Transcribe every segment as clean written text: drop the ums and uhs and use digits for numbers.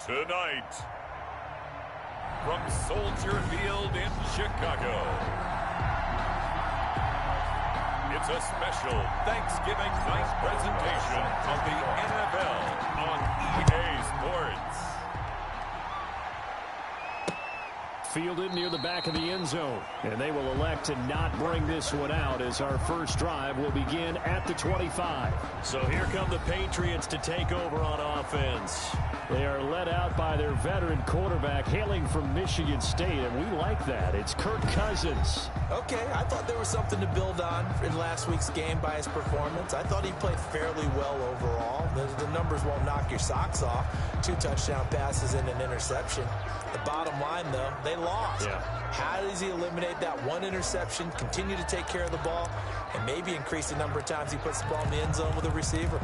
Tonight, from Soldier Field in Chicago, it's a special Thanksgiving night presentation of the NFL on EA Sports. Fielded near the back of the end zone, and they will elect to not bring this one out as our first drive will begin at the 25. So here come the Patriots to take over on offense. They are led out by their veteran quarterback hailing from Michigan State, and we like that. It's Kirk Cousins. Okay, I thought there was something to build on in last week's game by his performance. I thought he played fairly well overall. The numbers won't knock your socks off. 2 touchdown passes and an interception. The bottom line, though, they lost. Yeah. How does he eliminate that one interception, continue to take care of the ball, and maybe increase the number of times he puts the ball in the end zone with a receiver?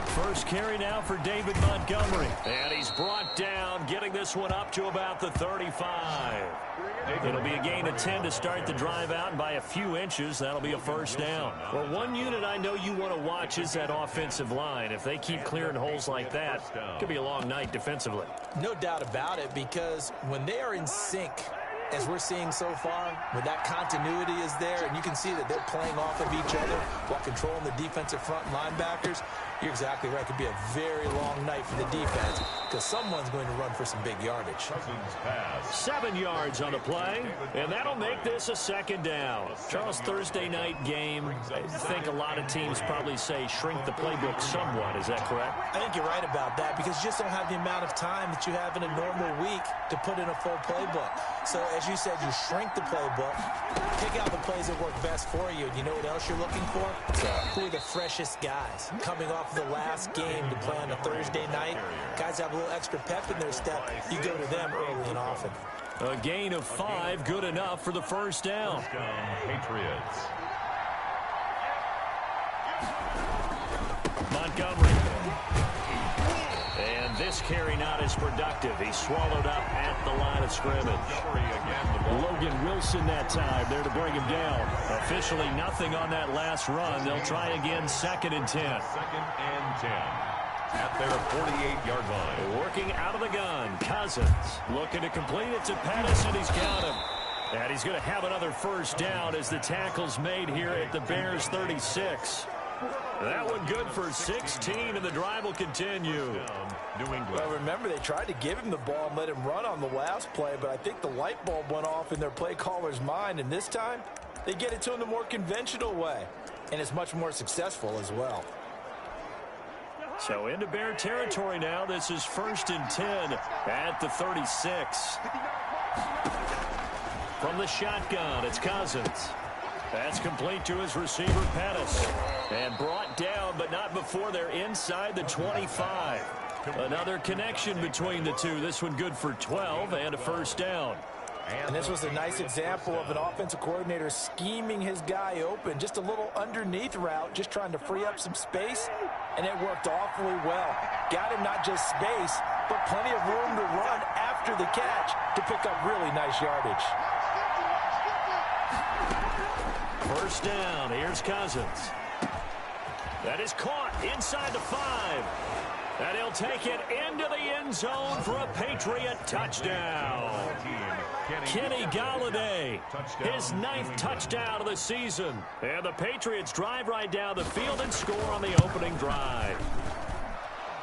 First carry now for David Montgomery. And he's brought down, getting this one up to about the 35. It'll be a gain of 10 to start the drive out, and by a few inches, that'll be a first down. Well, one unit I know you want to watch is that offensive line. If they keep clearing holes like that, it could be a long night defensively. No doubt about it, because when they are in sync, as we're seeing so far, when that continuity is there, and you can see that they're playing off of each other while controlling the defensive front linebackers, you're exactly right. It could be a very long night for the defense because someone's going to run for some big yardage. 7 yards on the play, and that'll make this a second down. Charles, Thursday night game, I think a lot of teams probably say shrink the playbook somewhat. Is that correct? I think you're right about that because you just don't have the amount of time that you have in a normal week to put in a full playbook. So, as you said, you shrink the playbook, pick out the plays that work best for you. And you know what else you're looking for? Who are the freshest guys coming off the last game to play on a Thursday night? Guys have a little extra pep in their step. You go to them early and often. A gain of 5, good enough for the first down. Patriots. Montgomery. And this carry not as productive. He swallowed up at the line of scrimmage. Logan Wilson that time there to bring him down. Officially nothing on that last run. They'll try again, 2nd and 10. 2nd and 10 at their 48-yard line. Working out of the gun, Cousins looking to complete it to Pettis, and he's got him. And he's going to have another first down as the tackle's made here at the Bears 36. That one good for 16, and the drive will continue. New England. Well, remember, they tried to give him the ball and let him run on the last play, but I think the light bulb went off in their play caller's mind, and this time they get it to him the more conventional way, and it's much more successful as well. So into Bear territory now. This is 1st and 10 at the 36. From the shotgun, it's Cousins. That's complete to his receiver, Pettis. And brought down, but not before they're inside the 25. Another connection between the two. This one good for 12 and a first down. And this was a nice example of an offensive coordinator scheming his guy open. Just a little underneath route, just trying to free up some space, and it worked awfully well. Got him not just space, but plenty of room to run after the catch to pick up really nice yardage. First down. Here's Cousins. That is caught inside the 5. And he'll take it into the end zone for a Patriot touchdown. Kenny Galladay, his 9th touchdown of the season. And the Patriots drive right down the field and score on the opening drive.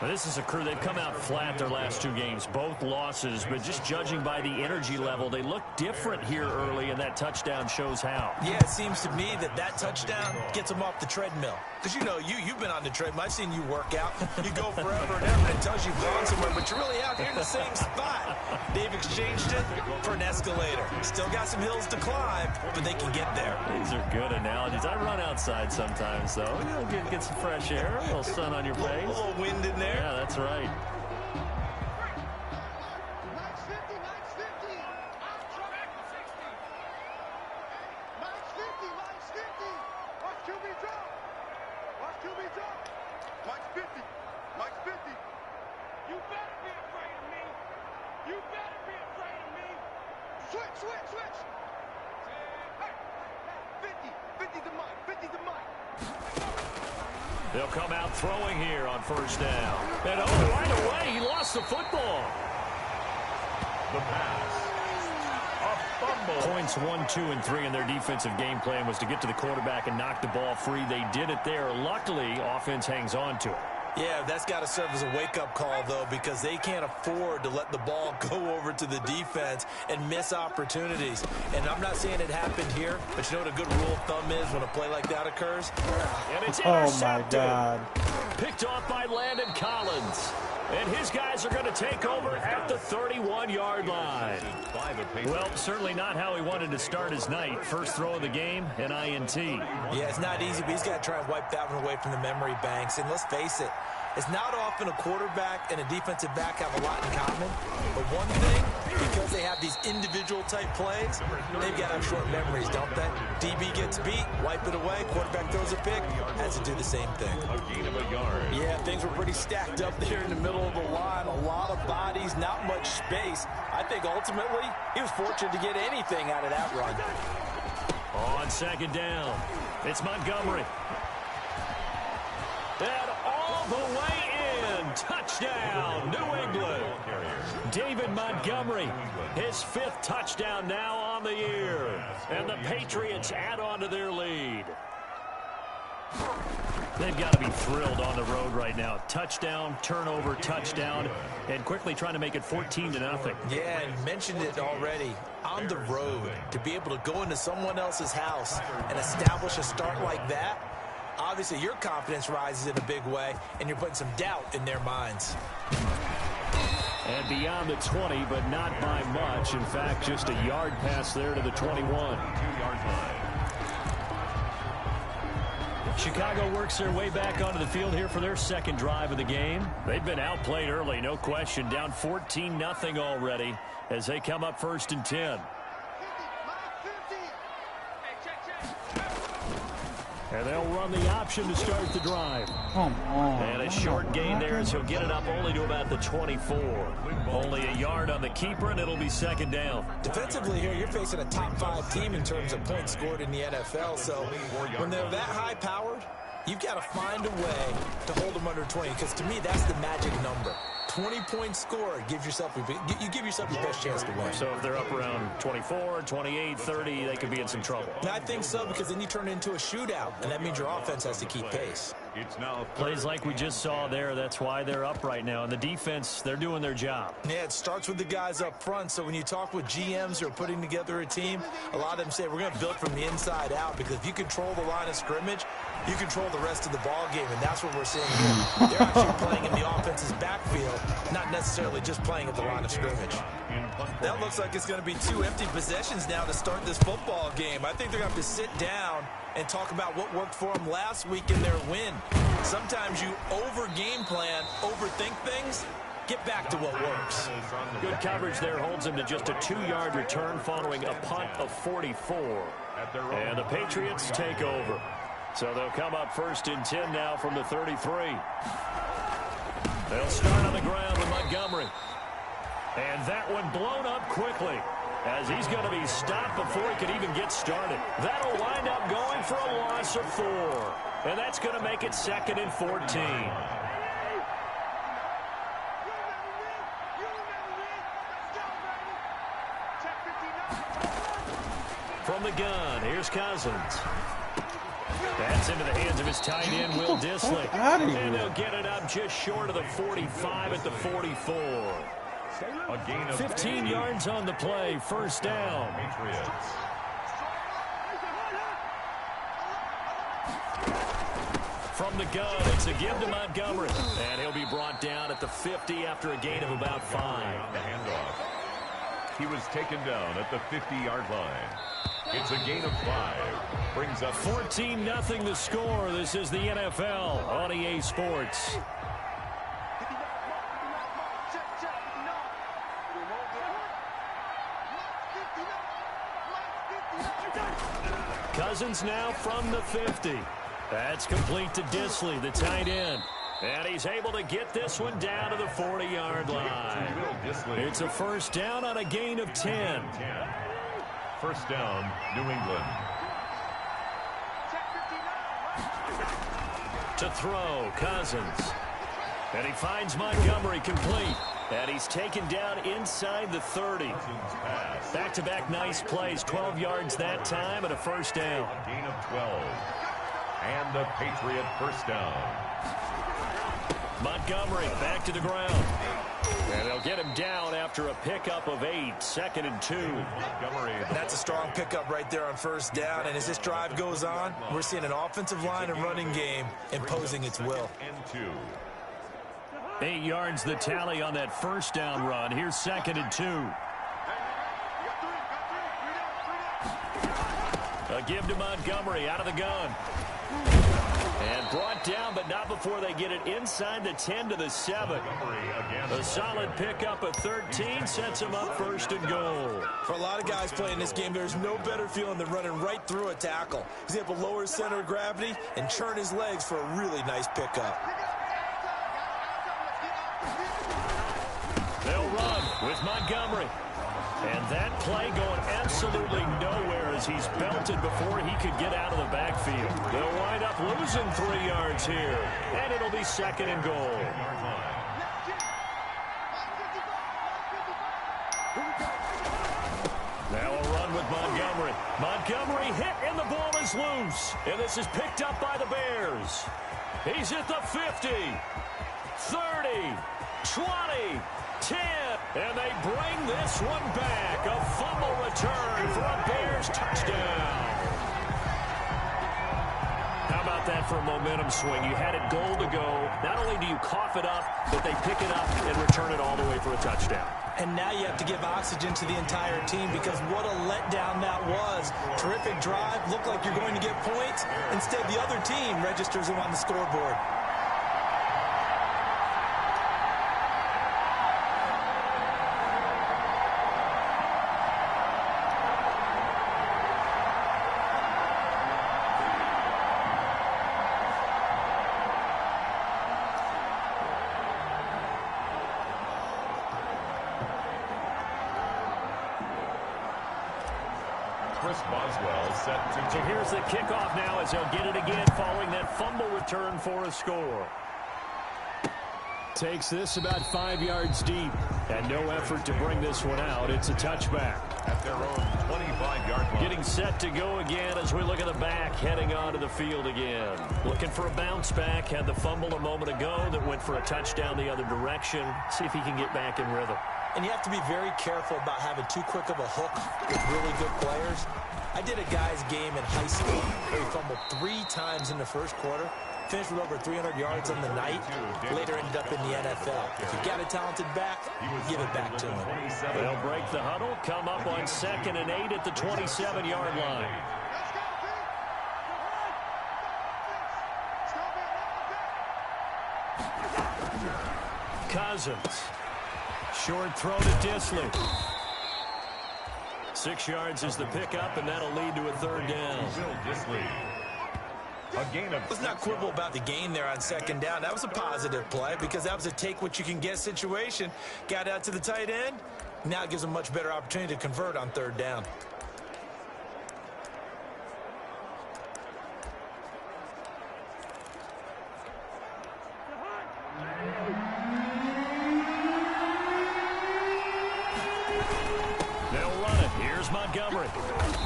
Now, this is a crew, they've come out flat their last 2 games, both losses, but just judging by the energy level, they look different here early, and that touchdown shows how. Yeah, it seems to me that touchdown gets them off the treadmill. Because, you know, you've been on the treadmill. I've seen you work out. You go forever and ever, and it tells you've gone somewhere, but you're really out here in the same spot. They've exchanged it for an escalator. Still got some hills to climb, but they can get there. These are good analogies. I run outside sometimes, though. You'll get some fresh air, a little sun on your face. A little wind in there. Yeah, that's right. Switch. They'll come out throwing here on first down. And right away, he lost the football. The pass. A fumble. Points 1, 2, and 3 in their defensive game plan was to get to the quarterback and knock the ball free. They did it there. Luckily, offense hangs on to it. Yeah, that's got to serve as a wake-up call, though, because they can't afford to let the ball go over to the defense and miss opportunities. And I'm not saying it happened here, but you know what a good rule of thumb is when a play like that occurs? And it's intercepted. Oh, my God. Picked off by Landon Collins. And his guys are going to take over at the 31-yard line. Well, certainly not how he wanted to start his night. First throw of the game, an INT. Yeah, it's not easy, but he's got to try and wipe that one away from the memory banks. And let's face it, it's not often a quarterback and a defensive back have a lot in common. But one thing, because they have these individual-type plays, they've got to have short memories, don't they? DB gets beat, wipe it away, quarterback throws a pick, has to do the same thing. A gain of a yard. Yeah, things were pretty stacked up there in the middle of the line. A lot of bodies, not much space. I think ultimately he was fortunate to get anything out of that run. On second down, it's Montgomery. And all the way in. Touchdown, New England. David Montgomery, his 5th touchdown now on the year. And the Patriots add on to their lead. They've got to be thrilled on the road right now. Touchdown, turnover, touchdown, and quickly trying to make it 14-0. Yeah, and mentioned it already. On the road, to be able to go into someone else's house and establish a start like that, obviously your confidence rises in a big way, and you're putting some doubt in their minds. And beyond the 20, but not by much. In fact, just a yard pass there to the 21. 2-yard line. Chicago works their way back onto the field here for their second drive of the game. They've been outplayed early, no question. Down 14-0 already as they come up 1st and 10. And they'll run the option to start the drive. Come on. And a short gain there as he'll get it up only to about the 24. Only a yard on the keeper, and it'll be second down. Defensively here, you're facing a top 5 team in terms of points scored in the NFL. So when they're that high-powered, you've got to find a way to hold them under 20, because to me, that's the magic number. 20 points scored, you give yourself your best chance to win. So if they're up around 24, 28, 30, they could be in some trouble. And I think so, because then you turn it into a shootout, and that means your offense has to keep pace. It's now Plays like we just saw there, that's why they're up right now. And the defense, they're doing their job. Yeah, it starts with the guys up front. So when you talk with GMs who are putting together a team, a lot of them say we're going to build from the inside out, because if you control the line of scrimmage, you control the rest of the ball game, and that's what we're seeing here. They're actually playing in the offense's backfield, not necessarily just playing at the line of scrimmage. That looks like it's going to be 2 empty possessions now to start this football game. I think they're going to have to sit down and talk about what worked for them last week in their win. Sometimes you over-game plan, overthink things. Get back to what works. Good coverage there holds him to just a 2-yard return following a punt of 44. And the Patriots take over. So they'll come up 1st and 10 now from the 33. They'll start on the ground with Montgomery. And that one blown up quickly as he's going to be stopped before he could even get started. That'll wind up going for a loss of 4. And that's going to make it 2nd and 14. From the gun, here's Cousins. That's into the hands of his tight end, Will Dissly. And they'll get it up just short of the 45 at the 44. a gain of 15 yards on the play, first down. Patriots. From the gun, it's a give to Montgomery. And he'll be brought down at the 50 after a gain of about 5. The handoff. He was taken down at the 50-yard line. It's a gain of 5. Brings up 14-0 the score. This is the NFL on EA Sports. Cousins now from the 50. That's complete to Dissly, the tight end. And he's able to get this one down to the 40-yard line. It's a first down on a gain of 10. First down, New England. To throw, Cousins. And he finds Montgomery complete. And he's taken down inside the 30. Back-to-back nice plays. 12 yards that time and a first down. Gain of 12. And the Patriot first down. Montgomery back to the ground. And they'll get him down after a pickup of 8. 2nd and 2. Montgomery. That's a strong pickup right there on first down. And as this drive goes on, we're seeing an offensive line and running game imposing its will. And 2. 8 yards the tally on that first down run. Here's 2nd and 2. A give to Montgomery out of the gun. And brought down, but not before they get it inside the 10 to the 7. A solid pickup of 13 sets him up 1st and goal. For a lot of guys playing this game, there's no better feeling than running right through a tackle. He's able to lower his center of gravity and churn his legs for a really nice pickup. They'll run with Montgomery. And that play going absolutely nowhere as he's belted before he could get out of the backfield. They'll wind up losing 3 yards here. And it'll be 2nd and goal. Now a run with Montgomery. Montgomery hit and the ball is loose. And this is picked up by the Bears. He's at the 50, 30, 20, 10, and they bring this one back. A fumble return for a Bears touchdown. How about that for a momentum swing? You had it goal to go. Not only do you cough it up, but they pick it up and return it all the way for a touchdown. And now you have to give oxygen to the entire team because what a letdown that was. Terrific drive. Looked like you're going to get points. Instead, the other team registers them on the scoreboard. So here's the kickoff now as they'll get it again following that fumble return for a score. Takes this about 5 yards deep. And no effort to bring this one out. It's a touchback. At their own 25-yard line. Getting set to go again as we look at the back heading onto the field again. Looking for a bounce back. Had the fumble a moment ago that went for a touchdown the other direction. See if he can get back in rhythm. And you have to be very careful about having too quick of a hook with really good players. I did a guy's game in high school where he fumbled 3 times in the first quarter, finished with over 300 yards on the night, later ended up in the NFL. If you've got a talented back, give it back to him. They'll break the huddle, come up on 2nd and 8 at the 27-yard line. Cousins. Short throw to Disley. 6 yards is the pickup, and that'll lead to a 3rd down. Let's not quibble about the gain there on 2nd down. That was a positive play because that was a take-what-you-can-get situation. Got out to the tight end. Now it gives them a much better opportunity to convert on 3rd down. Montgomery.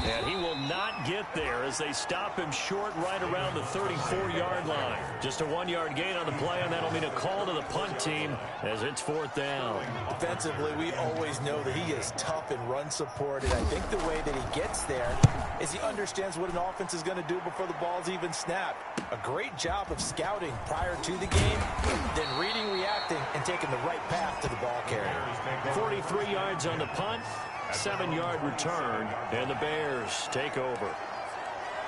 And he will not get there as they stop him short right around the 34-yard line. Just a 1-yard gain on the play, and that'll mean a call to the punt team as it's 4th down. Defensively, we always know that he is tough and run supported. I think the way that he gets there is he understands what an offense is going to do before the ball's even snapped. A great job of scouting prior to the game, then reading, reacting, and taking the right path to the ball carrier. 43 yards on the punt. 7-yard return, and the Bears take over.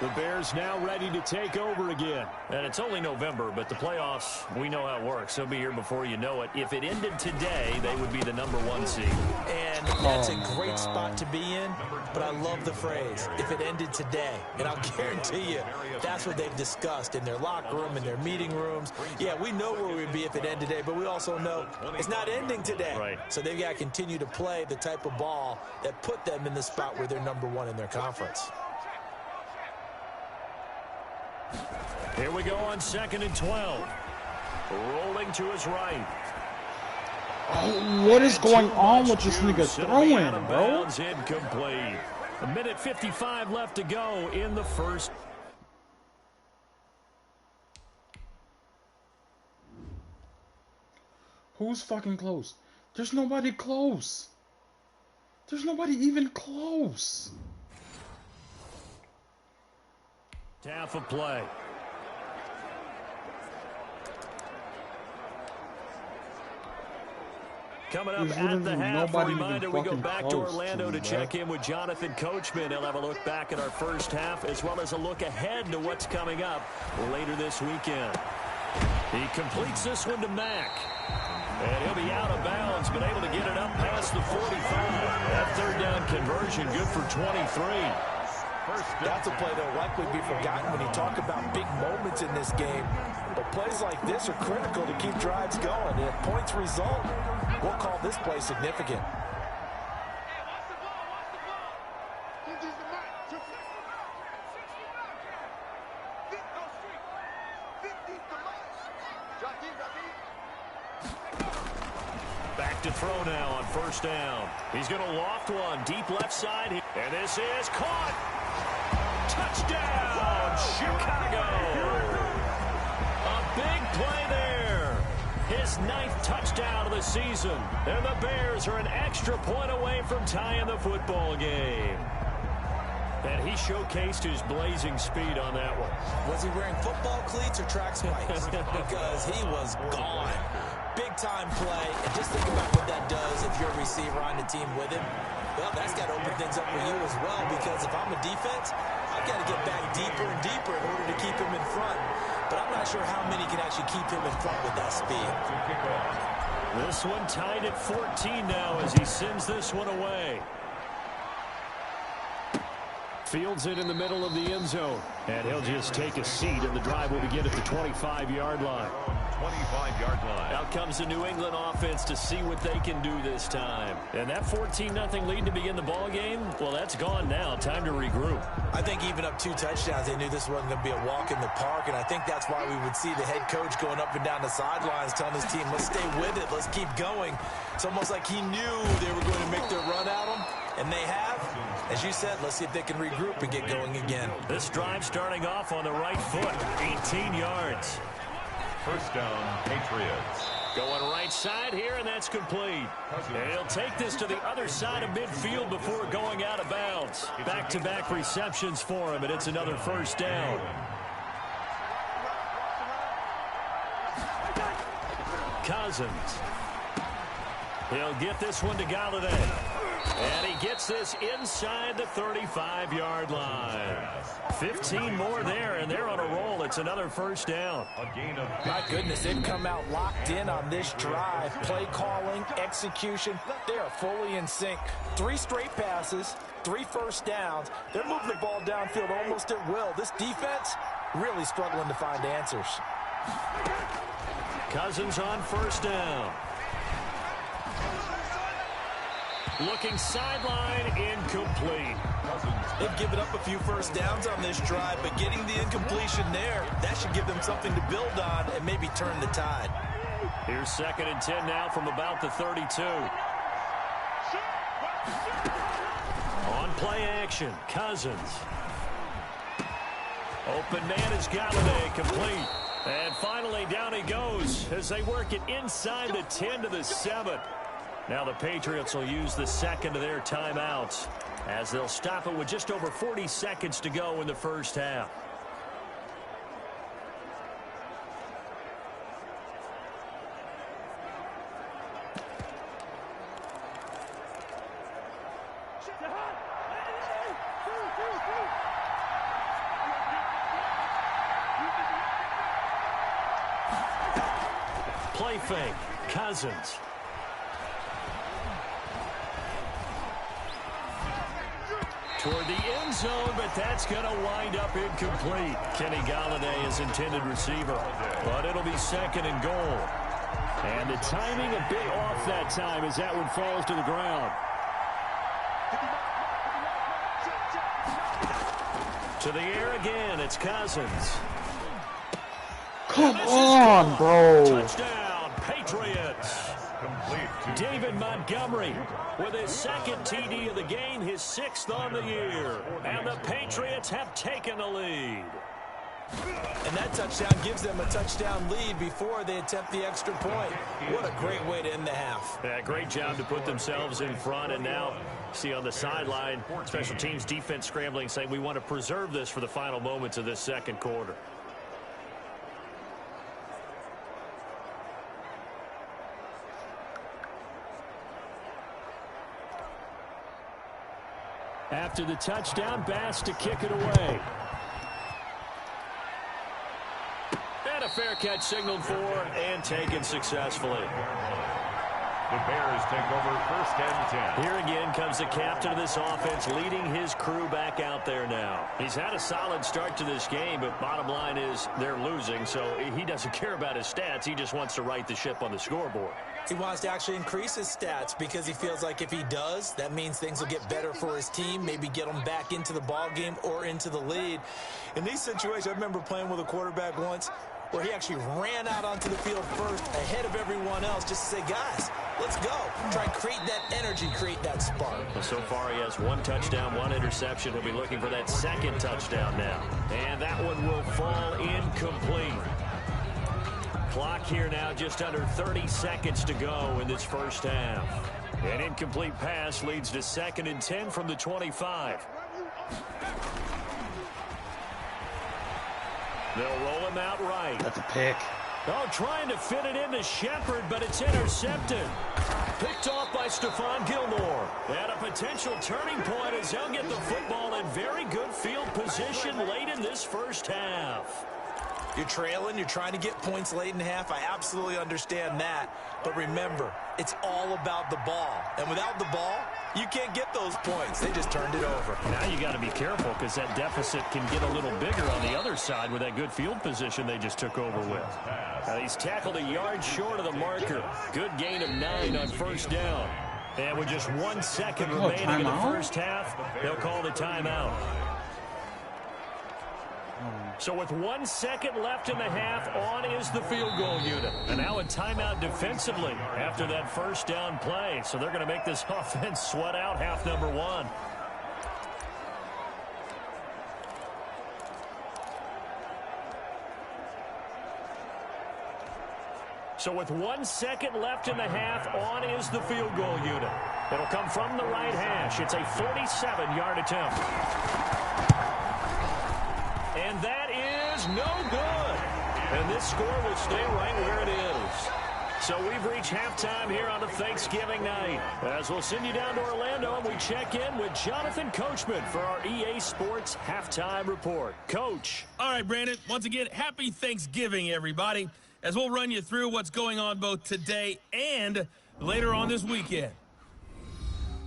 The Bears now ready to take over again. And it's only November, but the playoffs, we know how it works. They'll be here before you know it. If it ended today, they would be the #1 seed. And that's a great spot to be in, but I love the phrase, if it ended today. And I'll guarantee you, that's what they've discussed in their locker room, in their meeting rooms. Yeah, we know where we'd be if it ended today, but we also know it's not ending today. Right. So they've got to continue to play the type of ball that put them in the spot where they're #1 in their conference. Here we go on 2nd and 12. Rolling to his right. Oh, what is going on with this nigga throwing, bro? Incomplete. 1:55 left to go in the first. Who's fucking close? There's nobody close. There's nobody even close. Half of play. Coming up at the half, a reminder, we go back to Orlando to check in with Jonathan Coachman. He'll have a look back at our first half as well as a look ahead to what's coming up later this weekend. He completes this one to Mack. And he'll be out of bounds, but able to get it up past the 45. That third down conversion good for 23. That's a play that will likely be forgotten when you talk about big moments in this game. But plays like this are critical to keep drives going. And if points result, we'll call this play significant. Back to throw now on first down. He's going to loft one deep left side. And this is caught. Touchdown, Chicago. A big play there. His 9th touchdown of the season. And the Bears are an extra point away from tying the football game. And he showcased his blazing speed on that one. Was he wearing football cleats or track spikes? Because he was gone. Big-time play. And just think about what that does if you're a receiver on the team with him. Well, that's got to open things up for you as well, because if I'm a defense, I've got to get back deeper and deeper in order to keep him in front. But I'm not sure how many can actually keep him in front with that speed. This one tied at 14 now as he sends this one away. Fields it in the middle of the end zone. And he'll just take a seat, and the drive will begin at the 25-yard line. 25-yard line. Out comes the New England offense to see what they can do this time. And that 14-0 lead to begin the ball game, well, that's gone now. Time to regroup. I think even up 2 touchdowns, they knew this wasn't going to be a walk in the park, and I think that's why we would see the head coach going up and down the sidelines telling his team, let's stay with it, let's keep going. It's almost like he knew they were going to make their run at him, and they have. As you said, let's see if they can regroup and get going again. This drive starting off on the right foot, 18 yards. First down, Patriots. Going right side here, and that's complete. And he'll take this to the other side of midfield before going out of bounds. Back-to-back receptions for him, and it's another first down. Cousins. He'll get this one to Galladay. And he gets this inside the 35-yard line. 15 more there, and they're on a roll. It's another first down. My goodness, they've come out locked in on this drive. Play calling, execution, they are fully in sync. 3 straight passes, 3 first downs. They're moving the ball downfield almost at will. This defense really struggling to find answers. Cousins on first down. Looking sideline, incomplete. They've given up a few first downs on this drive, but getting the incompletion there, that should give them something to build on and maybe turn the tide. Here's 2nd and 10 now from about the 32. On play action, Cousins. Open man is Galladay, complete. And finally down he goes as they work it inside the 10 to the 7. Now the Patriots will use the second of their timeouts as they'll stop it with just over 40 seconds to go in the first half. Play fake, Cousins. Toward the end zone, but that's going to wind up incomplete. Kenny Galladay is intended receiver, but it'll be 2nd and goal. And the timing a bit off that time as that one falls to the ground. To the air again, it's Cousins. Come on, bro. Touchdown, Patriots. David Montgomery with his second TD of the game, his 6th on the year. And the Patriots have taken the lead. And that touchdown gives them a touchdown lead before they attempt the extra point. What a great way to end the half. Yeah, great job to put themselves in front. And now, see on the sideline, special teams defense scrambling, saying we want to preserve this for the final moments of this second quarter. After the touchdown, Bass to kick it away. And a fair catch signaled for and taken successfully. The Bears take over 1st and 10. Here again comes the captain of this offense, leading his crew back out there now. He's had a solid start to this game, but bottom line is they're losing, so he doesn't care about his stats. He just wants to right the ship on the scoreboard. He wants to actually increase his stats because he feels like if he does, that means things will get better for his team, maybe get them back into the ball game or into the lead. In these situations, I remember playing with a quarterback once where he actually ran out onto the field first ahead of everyone else just to say, guys, let's go. Try and create that energy, create that spark. Well, so far he has 1 touchdown, 1 interception. He'll be looking for that 2nd touchdown now. And that one will fall incomplete. Clock here now, just under 30 seconds to go in this first half. An incomplete pass leads to 2nd and 10 from the 25. They'll roll him out right. That's a pick. Oh, trying to fit it into Shepard, but it's intercepted. Picked off by Stephon Gilmore. And a potential turning point as they'll get the football in very good field position late in this first half. You're trailing, you're trying to get points late in the half. I absolutely understand that. But remember, it's all about the ball. And without the ball, you can't get those points. They just turned it over. Now you got to be careful because that deficit can get a little bigger on the other side with that good field position they just took over with. He's tackled a yard short of the marker. Good gain of 9 on 1st down. And with just 1 second remaining in the first half, they'll call the timeout. So with 1 second left in the half, on is the field goal unit. And now a timeout defensively after that 1st down play. So they're going to make this offense sweat out half number 1. So with 1 second left in the half, on is the field goal unit. It'll come from the right hash. It's a 47-yard attempt. And that is no good. And this score will stay right where it is. So we've reached halftime here on a Thanksgiving night. As we'll send you down to Orlando and we check in with Jonathan Coachman for our EA Sports Halftime Report. Coach. All right, Brandon. Once again, happy Thanksgiving, everybody, as we'll run you through what's going on both today and later on this weekend.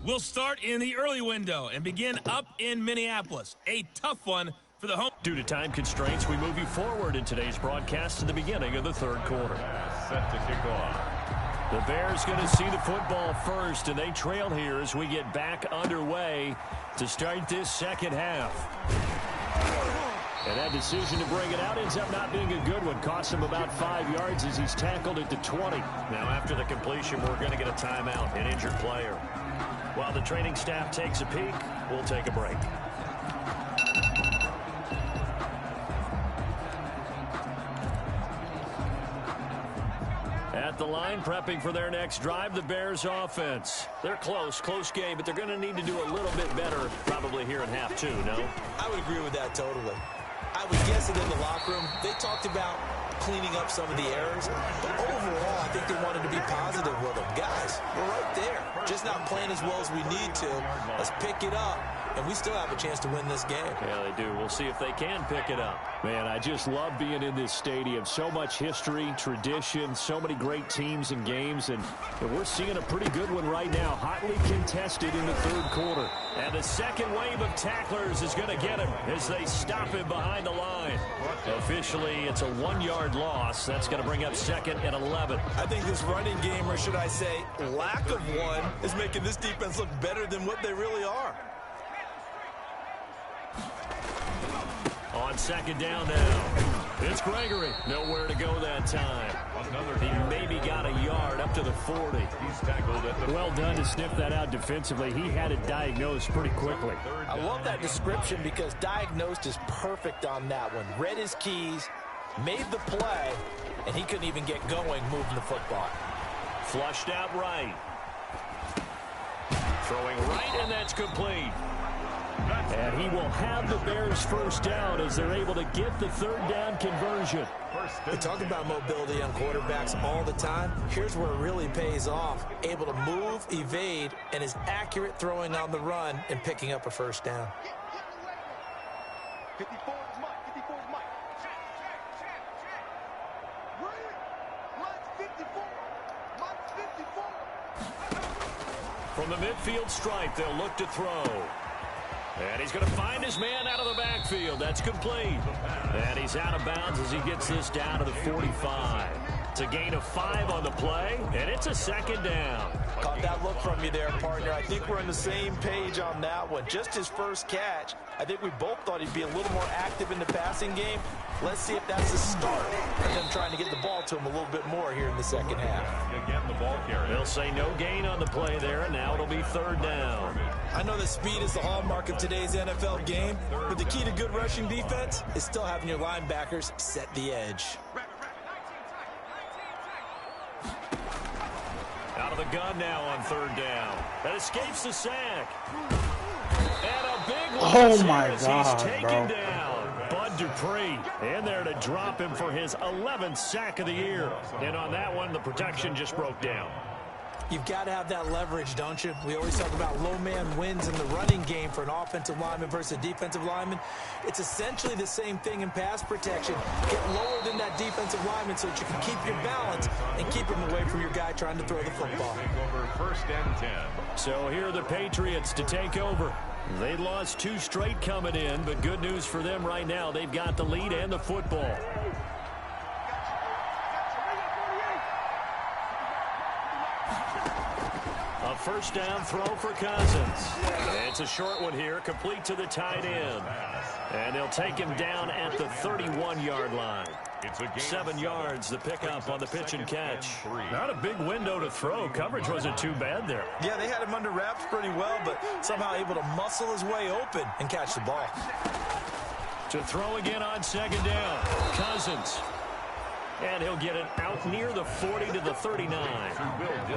We'll start in the early window and begin up in Minneapolis. A tough one for the home. Due to time constraints, we move you forward in today's broadcast to the beginning of the 3rd quarter. Set to kick off. The Bears going to see the football first, and they trail here as we get back underway to start this second half. And that decision to bring it out ends up not being a good one. Costs him about 5 yards as he's tackled at the 20. Now after the completion, we're going to get a timeout, an injured player. While the training staff takes a peek, we'll take a break. At the line, prepping for their next drive, the Bears offense. They're close game, but they're going to need to do a little bit better probably here in half 2, no? I would agree with that totally. I would guess that in the locker room, they talked about cleaning up some of the errors, but overall, I think they wanted to be positive with them. Guys, we're right there. Just not playing as well as we need to. Let's pick it up, and we still have a chance to win this game. Yeah, they do. We'll see if they can pick it up. Man, I just love being in this stadium. So much history, tradition, so many great teams and games, and we're seeing a pretty good one right now. Hotly contested in the 3rd quarter. And the second wave of tacklers is going to get him as they stop him behind the line. Officially, it's a 1-yard loss. That's going to bring up 2nd and 11. I think this running game, or should I say lack of one, is making this defense look better than what they really are. On 2nd down now. It's Gregory. Nowhere to go that time. He maybe got a yard up to the 40. He's tackled at the Well done to sniff that out defensively. He had it diagnosed pretty quickly. I love that description because diagnosed is perfect on that one. Read his keys, made the play, and he couldn't even get going moving the football. Flushed out right. Throwing right, and that's complete. And he will have the Bears first down as they're able to get the third down conversion. We talk about mobility on quarterbacks all the time. Here's where it really pays off. Able to move, evade, and is accurate throwing on the run and picking up a first down. 54 is Mike. 54 is Mike. Mike's 54. Mike's 54. From the midfield stripe, they'll look to throw. And he's going to find his man out of the backfield. That's complete. And he's out of bounds as he gets this down to the 45. It's a gain of 5 on the play, and it's a second down. Caught that look from you there, partner. I think we're on the same page on that one. Just his first catch. I think we both thought he'd be a little more active in the passing game. Let's see if that's the start of them trying to get the ball to him a little bit more here in the second half. Again, the ball carrier. They'll say no gain on the play there, and now it'll be third down. I know that speed is the hallmark of today's NFL game, but the key to good rushing defense is still having your linebackers set the edge. Out of the gun now on third down. That escapes the sack. And a big one. Oh my as God, he's taken bro. down. Bud Dupree in there to drop him for his 11th sack of the year. And on that one, the protection just broke down. You've got to have that leverage, don't you? We always talk about low man wins in the running game for an offensive lineman versus a defensive lineman. It's essentially the same thing in pass protection. Get lower than that defensive lineman so that you can keep your balance and keep him away from your guy trying to throw the football. Over first and 10. So here are the Patriots to take over. They lost 2 straight coming in, but good news for them right now. They've got the lead and the football. A first down throw for Cousins. It's a short one here, complete to the tight end. And they'll take him down at the 31-yard line. It's a gain 7 yards, the pickup on the pitch and catch. Not a big window to throw. Coverage wasn't too bad there. Yeah, they had him under wraps pretty well, but somehow able to muscle his way open and catch the ball. To throw again on second down. Cousins. And he'll get it out near the 40 to the 39.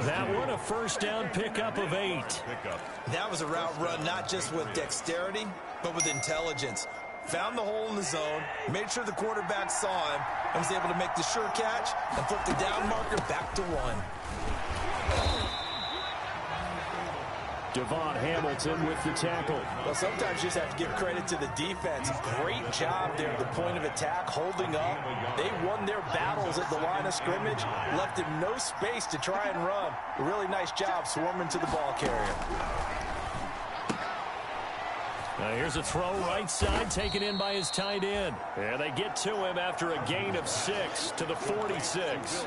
That one a first down pickup of 8. That was a route run not just with dexterity, but with intelligence. Found the hole in the zone, made sure the quarterback saw him, and was able to make the sure catch and flip the down marker back to 1. Devon Hamilton with the tackle. Well, sometimes you just have to give credit to the defense. Great job there at the point of attack, holding up. They won their battles at the line of scrimmage, left him no space to try and run. A really nice job swarming to the ball carrier. Now here's a throw right side, taken in by his tight end. And they get to him after a gain of 6 to the 46.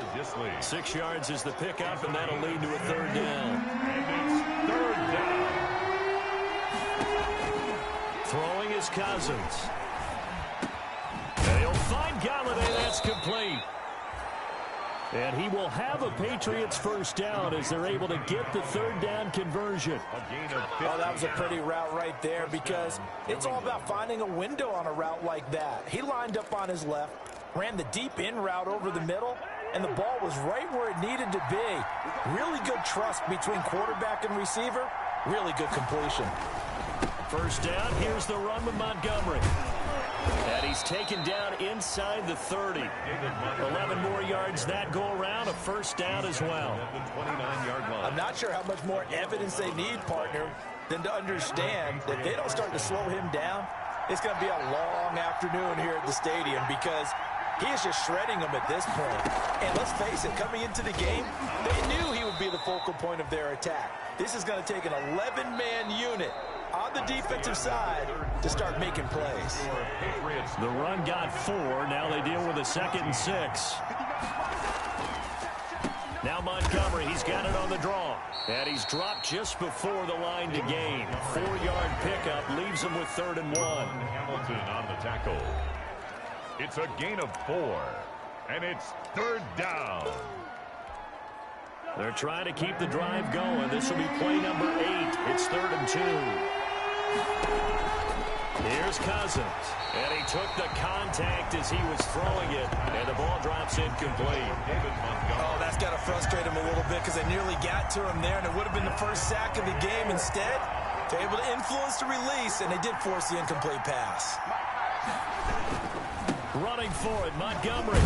6 yards is the pickup, and that'll lead to a third down. Third down. Throwing is Cousins. And he'll find Galladay. That's complete. And he will have a Patriots first down as they're able to get the third down conversion. Oh, that was a pretty route right there because it's all about finding a window on a route like that. He lined up on his left, ran the deep in route over the middle, and the ball was right where it needed to be. Really good trust between quarterback and receiver. Really good completion. First down, here's the run with Montgomery. And he's taken down inside the 30. 11 more yards that go around, a first down as well. I'm not sure how much more evidence they need, partner, than to understand that they don't start to slow him down. It's going to be a long afternoon here at the stadium because he is just shredding them at this point. And let's face it, coming into the game, they knew he would be the focal point of their attack. This is going to take an 11-man unit on the defensive side to start making plays. The run got 4. Now they deal with a 2nd and 6. Now Montgomery, he's got it on the draw. And he's dropped just before the line to gain. 4-yard pickup leaves him with 3rd and 1. Hamilton on the tackle. It's a gain of 4. And it's third down. They're trying to keep the drive going. This will be play number 8. It's 3rd and 2. Here's Cousins. And he took the contact as he was throwing it. And the ball drops incomplete. Oh, that's got to frustrate him a little bit because they nearly got to him there, and it would have been the first sack of the game. Instead, they're able to influence the release, and they did force the incomplete pass. Running for it, Montgomery.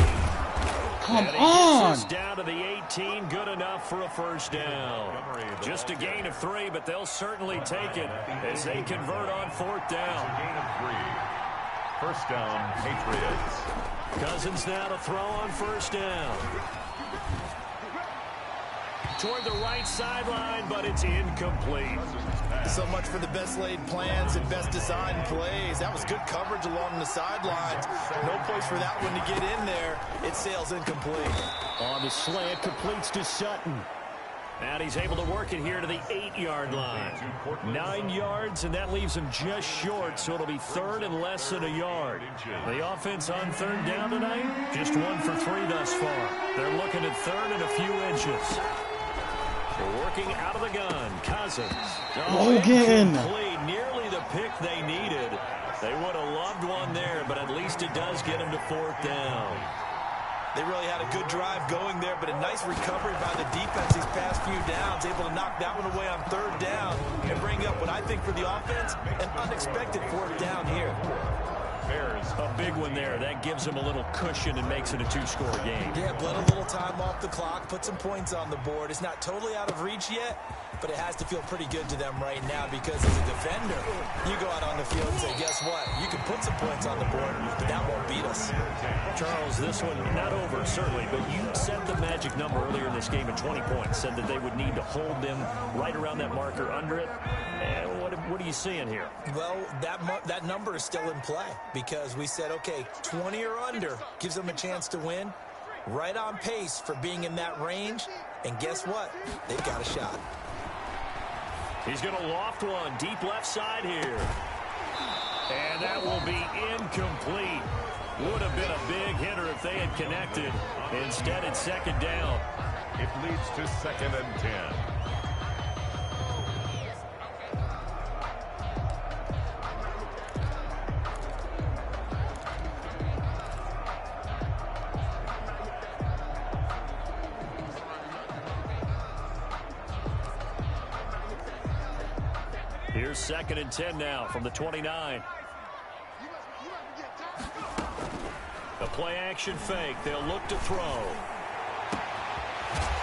Come and he on! gets us down to the 18, good enough for a first down. Just a gain of 3, but they'll certainly take it as they convert on 4th down. Gain of 3. First down, Patriots. Cousins now to throw on first down. Toward the right sideline, but it's incomplete. So much for the best laid plans and best designed plays. That was good coverage along the sidelines. No place for that one to get in there. It sails incomplete. On the slant, completes to Sutton. And he's able to work it here to the 8-yard line. 9 yards, and that leaves him just short, so it'll be 3rd and less than a yard. The offense on 3rd down tonight, just 1 for 3 thus far. They're looking at 3rd and a few inches. They're working out of the gun. Cousins. Logan! Incomplete. Nearly the pick they needed. They would have loved one there, but at least it does get them to 4th down. They really had a good drive going there, but a nice recovery by the defense these past few downs, able to knock that one away on 3rd down and bring up what I think for the offense, an unexpected 4th down here. Bears. A big one there. That gives them a little cushion and makes it a 2-score game. Yeah, bled a little time off the clock, put some points on the board. It's not totally out of reach yet, but it has to feel pretty good to them right now because as a defender, you go out on the field and say, guess what? You can put some points on the board, but that won't beat us. Charles, this one not over, certainly, but you set the magic number earlier in this game at 20 points, said that they would need to hold them right around that marker under it. And what are you seeing here? Well, that number is still in play because we said, okay, 20 or under gives them a chance to win. Right on pace for being in that range. And guess what? They've got a shot. He's going to loft one deep left side here. And that will be incomplete. Would have been a big hitter if they had connected. Instead, it's 2nd down. It leads to 2nd and 10. Here's 2nd and 10 now from the 29. A play action fake. They'll look to throw.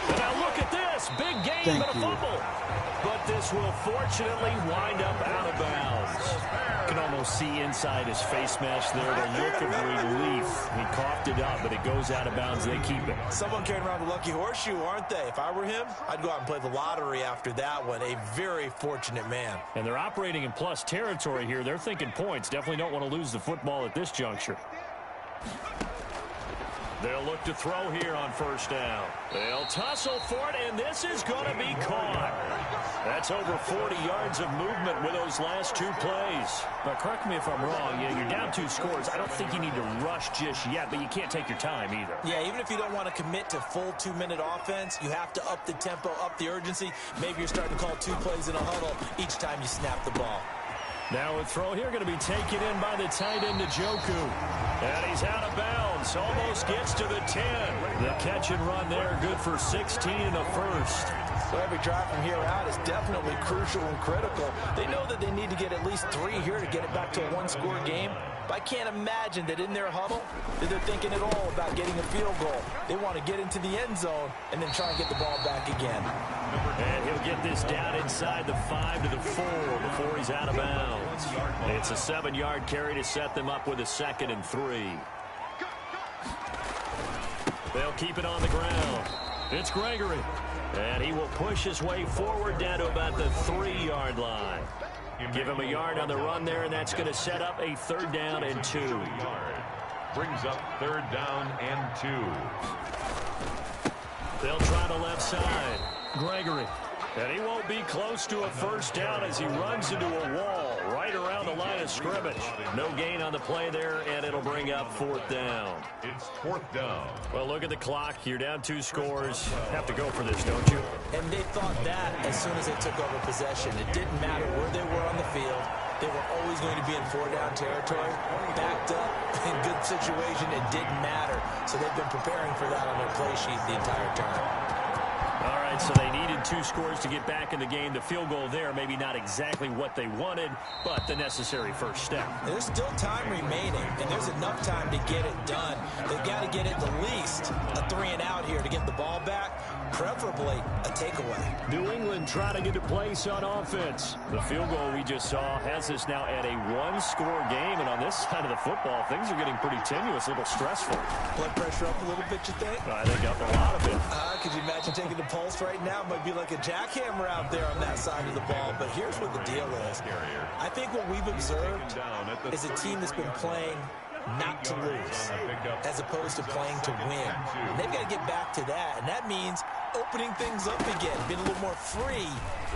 And now look at this. Big game and a fumble. But this will fortunately wind up out of bounds. You can almost see inside his face mask there the look of relief. He coughed it up, but it goes out of bounds. They keep it. Someone carrying around the lucky horseshoe, aren't they? If I were him, I'd go out and play the lottery after that one. A very fortunate man. And they're operating in plus territory here. They're thinking points. Definitely don't want to lose the football at this juncture. They'll look to throw here on 1st down. They'll tussle for it, and this is going to be caught. That's over 40 yards of movement with those last 2 plays. But correct me if I'm wrong. You're down 2 scores. I don't think you need to rush just yet, but you can't take your time either. Yeah, even if you don't want to commit to full 2-minute offense, you have to up the tempo, up the urgency. Maybe you're starting to call 2 plays in a huddle each time you snap the ball. Now a throw here going to be taken in by the tight end, Njoku. And he's out of bounds. Almost gets to the 10. The catch and run there, good for 16 and a first. So every drive from here out is definitely crucial and critical. They know that they need to get at least 3 here to get it back to a 1-score game. But I can't imagine that in their huddle that they're thinking at all about getting a field goal. They want to get into the end zone and then try and get the ball back again. And he'll get this down inside the 5 to the 4 before he's out of bounds. It's a 7-yard carry to set them up with a 2nd and 3. They'll keep it on the ground. It's Gregory. And he will push his way forward down to about the 3-yard line. Give him a yard on the run there, and that's going to set up a 3rd down and 2. Brings up 3rd down and 2. They'll try the left side. Gregory. And he won't be close to a first down as he runs into a wall. right around the line of scrimmage. No gain on the play there, and it'll bring up 4th down. It's 4th down. Well, look at the clock. You're down 2 scores. Have to go for this, don't you? And they thought that as soon as they took over possession. It didn't matter where they were on the field. They were always going to be in 4-down territory, backed up, in good situation. It didn't matter. So they've been preparing for that on their play sheet the entire time. All right, so they needed 2 scores to get back in the game. The field goal there, maybe not exactly what they wanted, but the necessary first step. There's still time remaining, and there's enough time to get it done. They've got to get at the least a 3-and-out here to get the ball back, preferably a takeaway. New England trying to get a place on offense. The field goal we just saw has us now at a 1-score game, and on this side of the football, things are getting pretty tenuous, a little stressful. Blood pressure up a little bit, you think? I think up a lot of it. Could you imagine taking the pulse right now? Might be like a jackhammer out there on that side of the ball. But here's what the deal is. I think what we've observed is a team that's been playing not to lose as opposed to playing to win. And they've got to get back to that. And that means opening things up again, being a little more free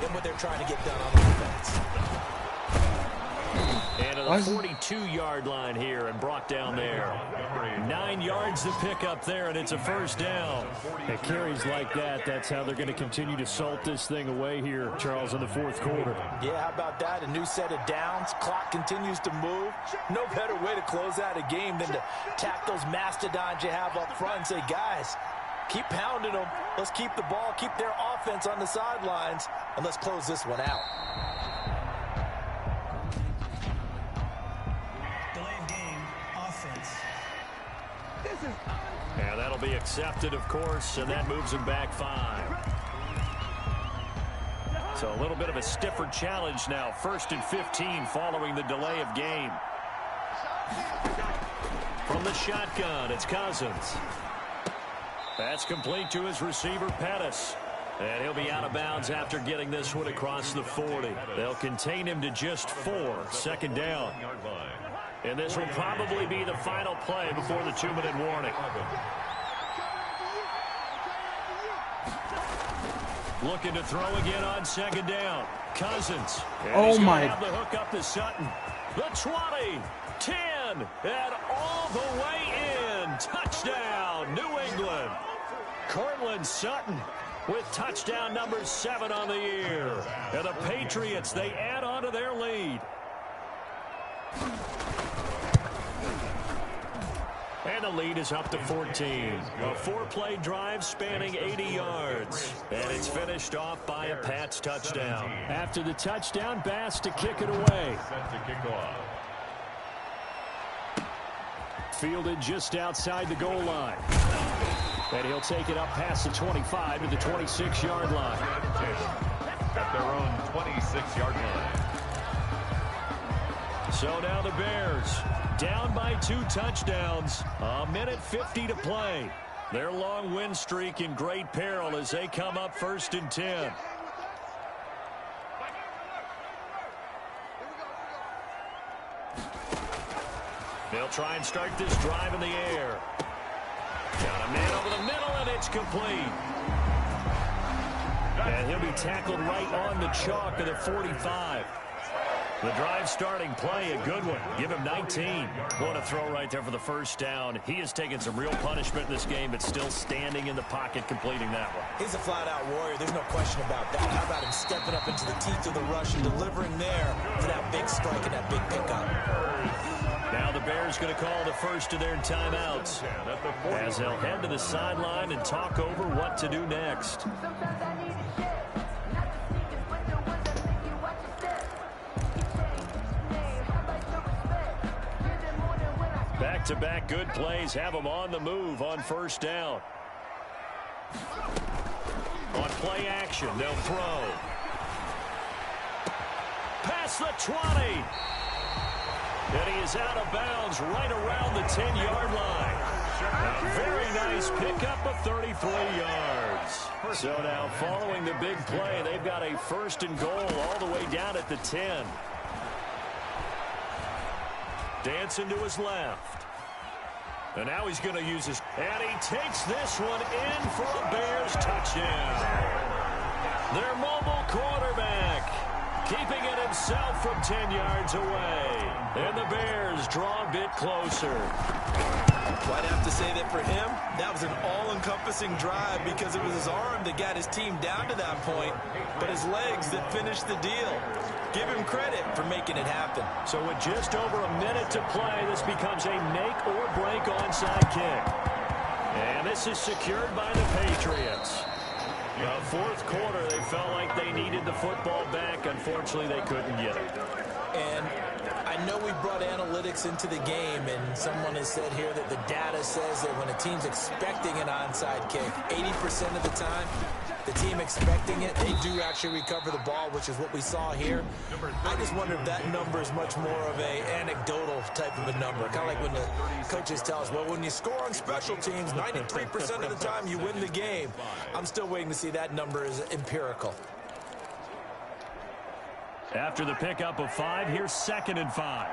in what they're trying to get done on offense. And to the 42-yard line here and brought down there. 9 yards to pick up there, and it's a first down. At carries like that, that's how they're going to continue to salt this thing away here, Charles, in the 4th quarter. Yeah, how about that? A new set of downs. Clock continues to move. No better way to close out a game than to tap those mastodons you have up front and say, guys, keep pounding them. Let's keep the ball, keep their offense on the sidelines, and let's close this one out. And that'll be accepted, of course, and that moves him back 5. So a little bit of a stiffer challenge now. 1st and 15 following the delay of game. From the shotgun, it's Cousins. That's complete to his receiver, Pettis. And he'll be out of bounds after getting this one across the 40. They'll contain him to just 4. 2nd down. And this will probably be the final play before the 2-minute warning. Looking to throw again on 2nd down. Cousins. And he's gonna have the hook up to Sutton. The 20, 10, and all the way in. Touchdown, New England. Cortland Sutton with touchdown number 7 on the year. And the Patriots, they add on to their lead. And the lead is up to 14. A 4-play drive spanning 80 yards. And it's finished off by a Pats touchdown. After the touchdown, Bass to kick it away. Set to kick off. Fielded just outside the goal line. And he'll take it up past the 25 to the 26-yard line. At their own 26-yard line. So now the Bears down by 2 touchdowns. A minute 50 to play. Their long win streak in great peril as they come up 1st and 10. They'll try and start this drive in the air. Got a man over the middle, and it's complete. And he'll be tackled right on the chalk of the 45. The drive starting play, a good one. Give him 19. What a throw right there for the first down. He has taken some real punishment in this game, but still standing in the pocket, completing that one. He's a flat-out warrior. There's no question about that. How about him stepping up into the teeth of the rush and delivering there for that big strike and that big pickup? Now the Bears going to call the first of their timeouts as they'll head to the sideline and talk over what to do next. Back-to-back good plays have them on the move on 1st down. On play action, they'll throw. Past the 20. And he is out of bounds right around the 10-yard line. A very nice pickup of 33 yards. So now following the big play, they've got a 1st and goal all the way down at the 10. Dancing to his left. And now he's going to use his... And he takes this one in for a Bears touchdown. Their mobile quarterback keeping it himself from 10 yards away. And the Bears draw a bit closer. Well, I'd have to say that for him, that was an all-encompassing drive because it was his arm that got his team down to that point, but his legs that finished the deal. Give him credit for making it happen. So with just over a minute to play, this becomes a make-or-break onside kick. And this is secured by the Patriots. The fourth quarter, they felt like they needed the football back. Unfortunately, they couldn't get it. And I know we brought analytics into the game, and someone has said here that the data says that when a team's expecting an onside kick, 80% of the time, the team expecting it, they do actually recover the ball, which is what we saw here. I just wonder if that number is much more of a anecdotal type of a number. Kind of like when the coaches tell us, well, when you score on special teams, 93% of the time you win the game. I'm still waiting to see that number is empirical. After the pickup of 5, here's 2nd and 5.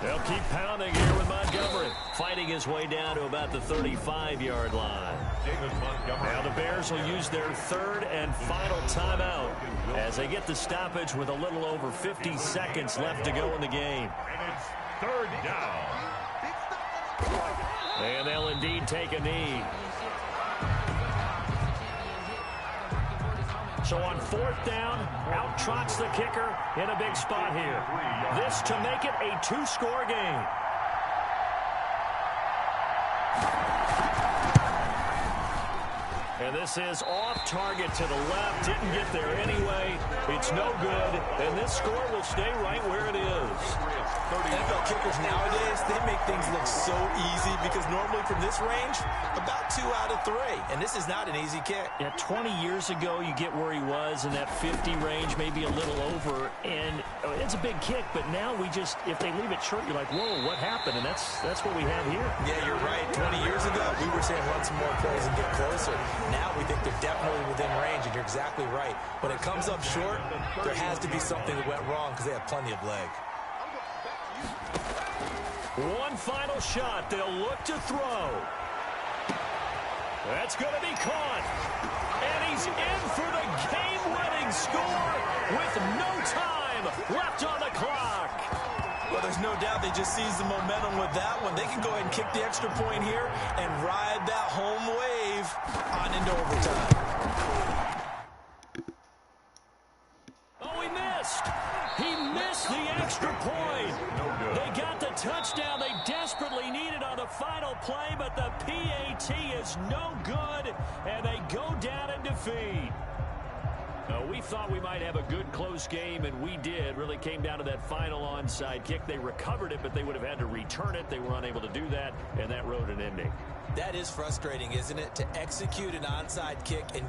They'll keep pounding here with Montgomery, fighting his way down to about the 35-yard line. Now the Bears will use their 3rd and final timeout as they get the stoppage with a little over 50 seconds left to go in the game. And it's 3rd down. And they'll indeed take a knee. So on 4th down, out trots the kicker in a big spot here. This to make it a 2-score game. And this is off target to the left. Didn't get there anyway. It's no good. And this score will stay right where it is. NFL kickers nowadays, they make things look so easy because normally from this range, about 2 out of 3. And this is not an easy kick. Yeah, 20 years ago, you get where he was in that 50 range, maybe a little over. And it's a big kick, but now we just, if they leave it short, you're like, whoa, what happened? And that's what we have here. Yeah, you're right. 20 years ago, we were saying run some more plays and get closer. Now we think they're definitely within range, and you're exactly right. When it comes up short, there has to be something that went wrong because they have plenty of leg. One final shot. They'll look to throw. That's going to be caught. And he's in for the game-winning score with no time left on the clock. Well, there's no doubt they just seized the momentum with that one. They can go ahead and kick the extra point here and ride that home wave on into overtime. Oh, he missed. He missed the extra point. They got the touchdown they desperately needed on the final play, but the PAT is no good, and they go down in defeat. We thought we might have a good close game, and we did. Really came down to that final onside kick. They recovered it, but they would have had to return it. They were unable to do that, and that wrote an ending. That is frustrating, isn't it? To execute an onside kick and